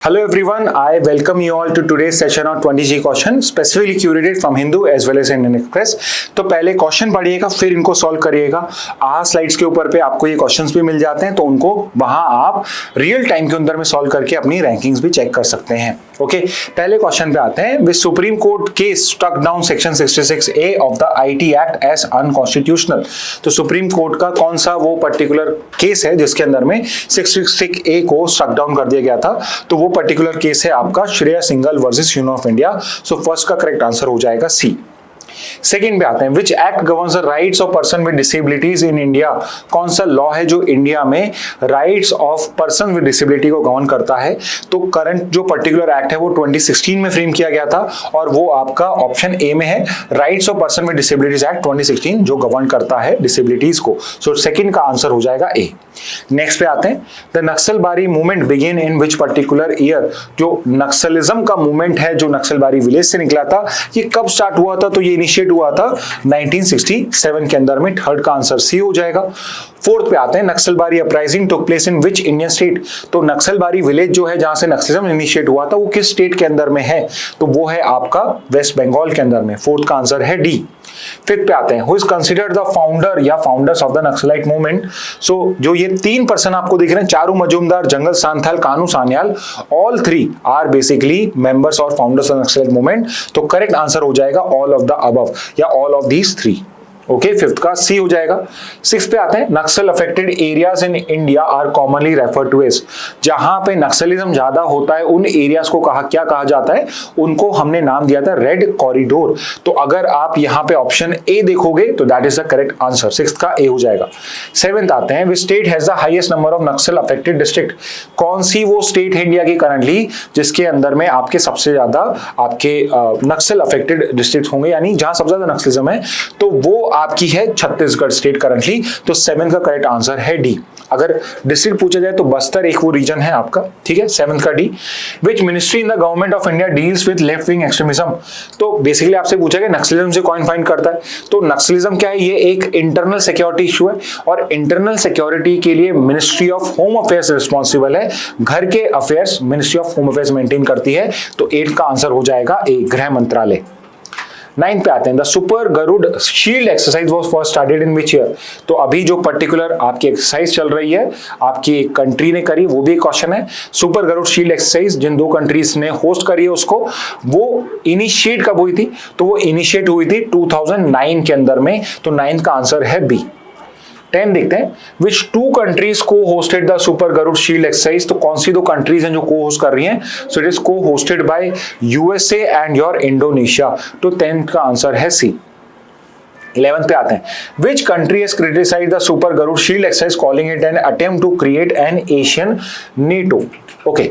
Hello everyone, I welcome you all to today's session on 20G question specifically curated from Hindu as well as Indian Express। तो पहले question पढ़िएगा फिर इनको solve करिएगा। Slides के ऊपर पे आपको ये क्वेश्चंस भी मिल जाते हैं तो उनको वहां आप रियल टाइम के अंदर में सॉल्व करके अपनी रैंकिंग्स भी चेक कर सकते हैं। ओके, पहले क्वेश्चन पे आते हैं। With supreme court case struck down section 66A of the IT act as unconstitutional. तो सुप्रीम कोर्ट का कौन सा वो पर्टिकुलर केस है जिसके अंदर में 66A को स्ट्रक डाउन कर दिया गया था? तो वो पर्टिकुलर केस है आपका Shreya Singhal versus union of India. So first का करेक्ट आंसर हो जाएगा सी। सेकेंड पे आते हैं, which act governs the rights of person with disabilities in India. कौन सा लॉ है जो इंडिया में rights of person with disability को गवर्न करता है? तो करंट जो पर्टिकुलर एक्ट है वो 2016 में फ्रेम किया गया था और वो आपका ऑप्शन ए में है, rights of person with disabilities act 2016 जो गवर्न करता है डिसेबिलिटीज को। सो सेकंड का आंसर हो जाएगा ए। नेक्स्ट पे आते हैं, the Naxalbari movement begin in which particular year. जो नक्सलिज्म का मूवमेंट है जो नक्सलबारी विलेज से निकला था, ये कब स्टार्ट हुआ था? तो ये इनिशिएट हुआ था 1967 के अंदर में। थर्ड का आंसर सी हो जाएगा। फोर्थ पे आते हैं, Naxalbari uprising took place in which Indian state. तो नक्सलबारी विलेज जो है जहां से नक्सलिज्म इनिशिएट हुआ था वो किस स्टेट के अंदर में है? तो वो है आपका वेस्ट बंगाल के अंदर में। फोर्थ का आंसर है डी। फिफ्थ पे आते हैं, who is considered the founder या founders of the Naxalite movement. So जो ये तीन पर्सन आपको दिख रहे हैं, Charu Majumdar, Jangal Santhal, Kanu Sanyal, all three are basically members और फाउंडर्स ऑफ नक्सलाइट मूवमेंट। तो करेक्ट आंसर हो जाएगा ऑल ऑफ द अबव या all of these three. Okay, fifth का सी हो जाएगा। सिक्स पे आते हैं, Naxal affected areas in India are commonly refer to as. जहां पे नक्सलिज्म ज्यादा होता है उन एरियाज को क्या कहा जाता है? उनको हमने नाम दिया था रेड कॉरिडोर। तो अगर आप यहां पे ऑप्शन ए देखोगे तो that is the correct answer. Six का ए हो जाएगा। सेवेंथ आते हैं, which state has the highest number of Naxal affected district. कौन सी वो स्टेट है इंडिया की करंटली जिसके अंदर में आपके सबसे ज्यादा आपके नक्सल अफेक्टेड डिस्ट्रिक्ट होंगे, यानी जहां सबसे ज्यादा नक्सलिज्म है? तो वो आपकी है छत्तीसगढ़ स्टेट करंटली। तो 7 का करेक्ट आंसर है डी। अगर डिस्ट्रिक्ट पूछा जाए तो बस्तर एक वो रीजन है आपका, ठीक है। 7 का D. Which ministry in the government of India deals with left wing extremism. तो बेसिकली आपसे पूछा गया नक्सलिज्म से कौन फाइंड करता है? तो नक्सलिज्म क्या है? ये एक इंटरनल सिक्योरिटी इशू है और इंटरनल सिक्योरिटी के लिए ministry of home affairs responsible है। घर के affairs ministry of home affairs maintain करती है। तो 8 का आंसर हो जाएगा ए, गृह मंत्रालय। 9 पे आते हैं, the super Garuda shield exercise was first started in which year. तो अभी जो पर्टिकुलर आपकी एक्सरसाइज चल रही है आपकी एक कंट्री ने करी, वो भी एक क्वेश्चन है। सुपर गरुड़ शील्ड एक्सरसाइज जिन दो कंट्रीज ने होस्ट करी है उसको, वो इनिशिएट कब हुई थी? तो वो इनिशिएट हुई थी 2009 के अंदर में। तो 9 का आंसर है बी। 10 देखते हैं, which two countries cohosted the super Garuda shield exercise. तो कौन सी दो कंट्रीज हैं जो को होस्ट कर रही हैं? सो इट इज को hosted by USA and your Indonesia. तो 10 का आंसर है सी। 11 पे आते हैं, which country has criticised the super Garuda shield exercise calling it an attempt to create an Asian NATO. Okay,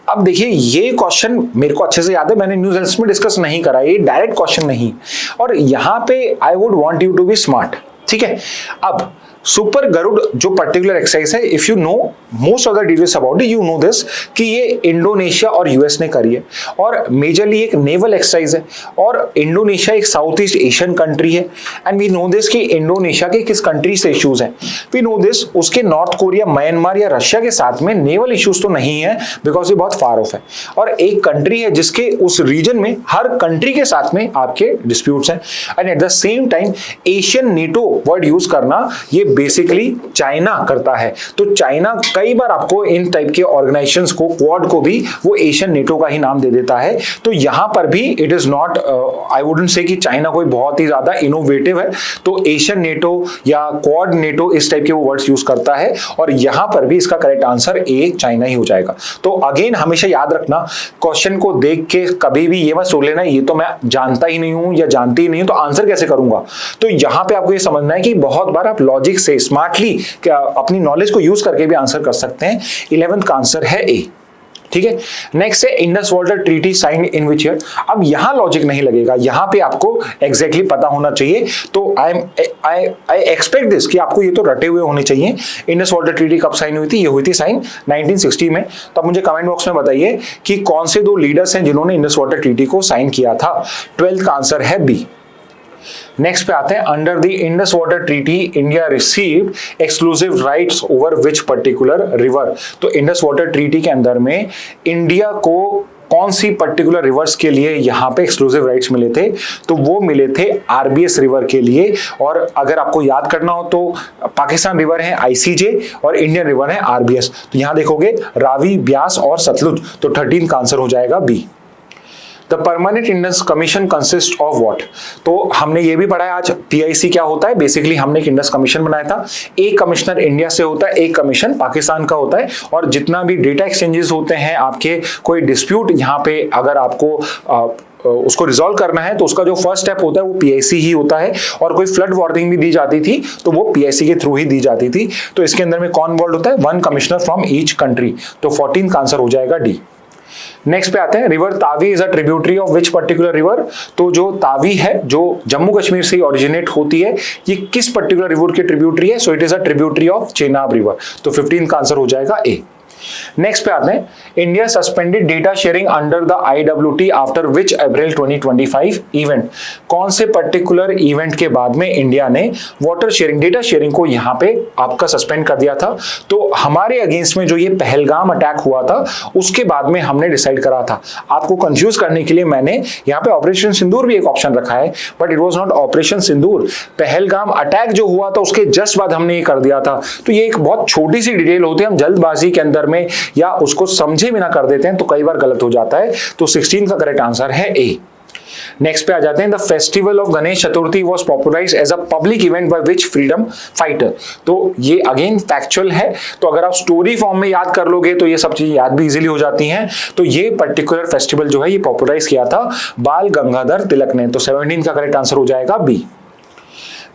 अब देखिए ये क्वेश्चन मेरे को अच्छे से याद है, मैंने न्यूज़ एनालिसिस में डिस्कस नहीं करा, ये डायरेक्ट क्वेश्चन नहीं। और यहां पे I would want you to be smart, ठीक है। अब सुपर गरुड़ जो पर्टिकुलर एक्सरसाइज है, if you know most of the details about it, you know this कि ये इंडोनेशिया और यूएस ने करी है और मेजरली एक नेवल एक्सरसाइज है। और इंडोनेशिया एक साउथ ईस्ट एशियन कंट्री है एंड वी नो दिस कि इंडोनेशिया के किस कंट्री से इश्यूज हैं। वी नो दिस उसके नॉर्थ कोरिया, म्यांमार या रशिया के साथ में नेवल इश्यूज तो नहीं है बिकॉज ये बहुत फार ऑफ है। और एक कंट्री है जिसके उस रीजन में हर कंट्री के साथ में आपके डिस्प्यूट्स हैं। And at the same time Asian NATO word use करना ये बेसिकली चाइना करता है। तो चाइना कई बार आपको इन टाइप के ऑर्गेनाइजेशंस को, क्वाड को भी वो एशियन नेटो का ही नाम दे देता है। तो यहां पर भी it is not, I wouldn't say कि चाइना कोई बहुत ही ज्यादा इनोवेटिव है। तो एशियन नेटो या क्वाड नेटो इस टाइप के वो वर्ड्स यूज करता है और यहां पर भी इसका करेक्ट आंसर ए, चाइना ही हो जाएगा। तो अगेन हमेशा याद रखना, क्वेश्चन को देख के कभी भी ये मत सोच लेना ये तो मैं जानता ही नहीं हूं या जानती ही नहीं हूं तो आंसर कैसे करूंगा। तो यहां पे आपको ये समझना है कि बहुत बार आप लॉजिक से स्मार्टली अपनी नॉलेज को यूज करके भी आंसर कर सकते हैं। 11th का आंसर है ए, ठीक है। नेक्स्ट है Indus water treaty sign in which year. अब यहां लॉजिक नहीं लगेगा, यहां पे आपको एग्जैक्टली पता होना चाहिए। तो आई एक्सपेक्ट दिस कि आपको ये तो रटे हुए होने चाहिए। इंडस वाटर ट्रीटी कब साइन हुई थी? ये हुई थी साइन 1960 में। तो मुझे कमेंट बॉक्स में बताइए कि कौन से दो लीडर्स हैं जिन्होंने इंडस वाटर ट्रीटी को साइन किया था। 12th का आंसर है बी। नेक्स्ट पे आते हैं, under the Indus water treaty India received exclusive rights over which particular river. तो इंडस वाटर ट्रीटी के अंदर में इंडिया को कौन सी पर्टिकुलर रिवर्स के लिए यहाँ पे एक्सक्लूसिव राइट्स मिले थे? तो वो मिले थे आरबीएस रिवर के लिए। और अगर आपको याद करना हो तो पाकिस्तान रिवर है आईसीजे और इंडियन रिवर है आरबीएस। तो यहां देखोगे रावी, ब्यास और सतलुज। तो 13 का आंसर हो जाएगा B. The permanent Indus commission consist of what? तो हमने ये भी पढ़ा है आज पीआईसी क्या होता है। बेसिकली हमने एक इंडस कमीशन बनाया था, एक कमिश्नर इंडिया से होता है, एक कमीशन पाकिस्तान का होता है, और जितना भी डेटा एक्सचेंजेस होते हैं, आपके कोई डिस्प्यूट यहाँ पे अगर आपको उसको रिजॉल्व करना है तो उसका जो फर्स्ट स्टेप होता है वो पीआईसी ही होता है। और कोई फ्लड वार्निंग भी दी जाती थी तो वो पीआईसी के थ्रू ही दी जाती थी। तो इसके अंदर में कौन इन्वॉल्व होता है? 1 कमिश्नर फ्रॉम ईच कंट्री। तो 14 का आंसर हो जाएगा डी। नेक्स्ट पे आते हैं, river Tawi is a tributary of which particular river? तो जो तावी है जो जम्मू कश्मीर से ओरिजिनेट होती है, ये किस पर्टिकुलर रिवर की ट्रिब्यूटरी है? So it is a tributary of Chenab river. तो 15 का आंसर हो जाएगा ए। नेक्स्ट पे आते हैं, India suspended data sharing under the IWT after which April 2025 event? कौन से पर्टिकुलर इवेंट के बाद में इंडिया ने वाटर शेयरिंग, डेटा शेयरिंग को यहां पे आपका सस्पेंड कर दिया था? तो हमारे अगेंस्ट में जो ये पहलगाम अटैक हुआ था उसके बाद में हमने डिसाइड करा था। आपको कंफ्यूज करने के लिए मैंने यहाँ पे ऑपरेशन सिंदूर भी एक ऑप्शन रखा है, but it was not operation Sindoor. Pahalgam attack जो हुआ था उसके जस्ट बाद हमने ये कर दिया था। तो ये एक बहुत छोटी सी डिटेल होती है, हम जल्दबाजी के अंदर में या उसको समझे बिना कर देते हैं तो कई बार गलत हो जाता है। तो 16 का करेक्ट आंसर है ए। नेक्स्ट पे आ जाते हैं, the festival of Ganesh Chaturthi was popularised as a public event by which freedom fighter? तो ये अगेन फैक्चुअल है, तो अगर आप स्टोरी फॉर्म में याद कर लोगे तो ये सब चीजें याद भी इजीली हो जाती हैं। तो ये पर्टिकुलर फेस्टिवल जो है ये पॉपुलराइज किया था बाल गंगाधर तिलक ने। तो 17 का करेक्ट आंसर हो जाएगा B.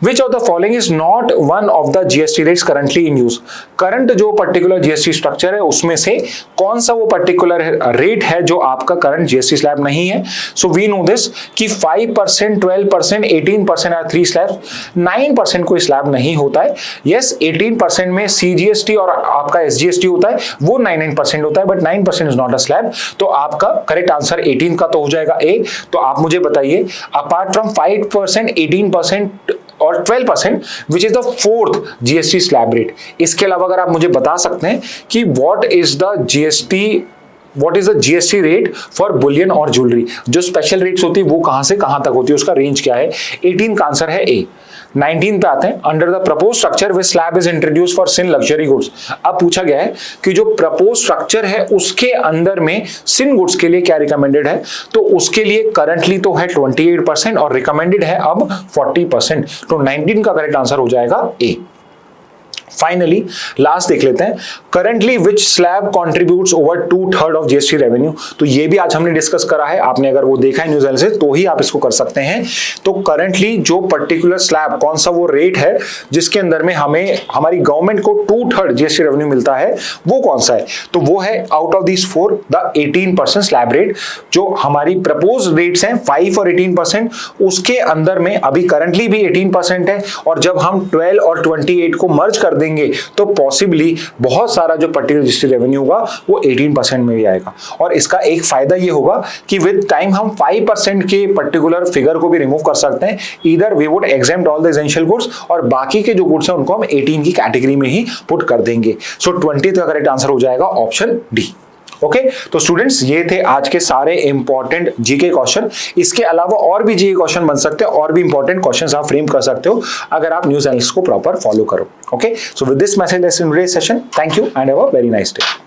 Which of the following is not one of the GST rates currently in use? Current जो पर्टिकुलर जीएसटी स्ट्रक्चर है उसमें से कौन सा वो पर्टिकुलर रेट है जो आपका करंट जीएसटी स्लैब नहीं है? सो वी नो दिस कि 5%, 12%, 18% आर 3 स्लैब, 9% कोई स्लैब नहीं होता है। यस, 18% में सीजीएसटी और आपका एसजीएसटी होता है, वो 99% होता है, but 9% is not a slab. तो आपका करेक्ट आंसर 18 का तो हो जाएगा ए। तो आप मुझे बताइए, अपार्ट फ्रॉम 5%, 18% और 12% which is the 4th GST slab rate, इसके अलावा अगर आप मुझे बता सकते हैं कि what is the GST rate for Boolean और ज्वेलरी, जो स्पेशल रेट्स होती है वो कहां से कहां तक होती है, उसका रेंज क्या है? 18 का आंसर है ए। 19 पे आते हैं, under the propose structure which slab is introduce for sin luxury goods. अब पूछा गया है कि जो प्रपोज स्ट्रक्चर है उसके अंदर में सिन गुड्स के लिए क्या रिकमेंडेड है? तो उसके लिए करंटली तो है 28% और रिकमेंडेड है अब 40%। तो 19 का करेक्ट आंसर हो जाएगा ए। फाइनली लास्ट देख लेते हैं, currently which slab contributes over 2/3 of GST revenue? तो ये भी आज हमने डिस्कस करा है, आपने अगर वो देखा है न्यूज़ एनालिसिस तो ही आप इसको कर सकते हैं। तो करंटली जो पर्टिकुलर स्लैब, कौन सा वो रेट है जिसके अंदर में हमें हमारी गवर्नमेंट को 2/3 जीएसटी रेवेन्यू मिलता है, वो कौन सा है? तो वो है out of this 4 the 18% slab rate. जो हमारी प्रपोज रेट्स हैं 5 और 18%, उसके अंदर में अभी करंटली भी 18% है, और जब हम 12 और 28 को मर्ज कर देंगे तो पॉसिबली बहुत सारा जो पर्टिकुलर जीएसटी रेवेन्यू होगा वो 18% में भी आएगा। और इसका एक फायदा ये होगा कि विद टाइम हम 5% के पर्टिकुलर फिगर को भी रिमूव कर सकते हैं। Either we would exempt all the essential goods और बाकी के जो गुड्स हैं उनको हम 18 की कैटेगरी में ही पुट कर देंगे। सो 20 का करेक्ट आंसर हो जाएगा ऑप्शन डी। ओके, तो स्टूडेंट्स ये थे आज के सारे इंपॉर्टेंट जीके क्वेश्चन। इसके अलावा और भी जीके क्वेश्चन बन सकते हैं, और भी इंपॉर्टेंट क्वेश्चंस आप फ्रेम कर सकते हो अगर आप न्यूज़ एनालिसिस को प्रॉपर फॉलो करो। Okay, so with this message let's end today's session. Thank you and have a very nice day.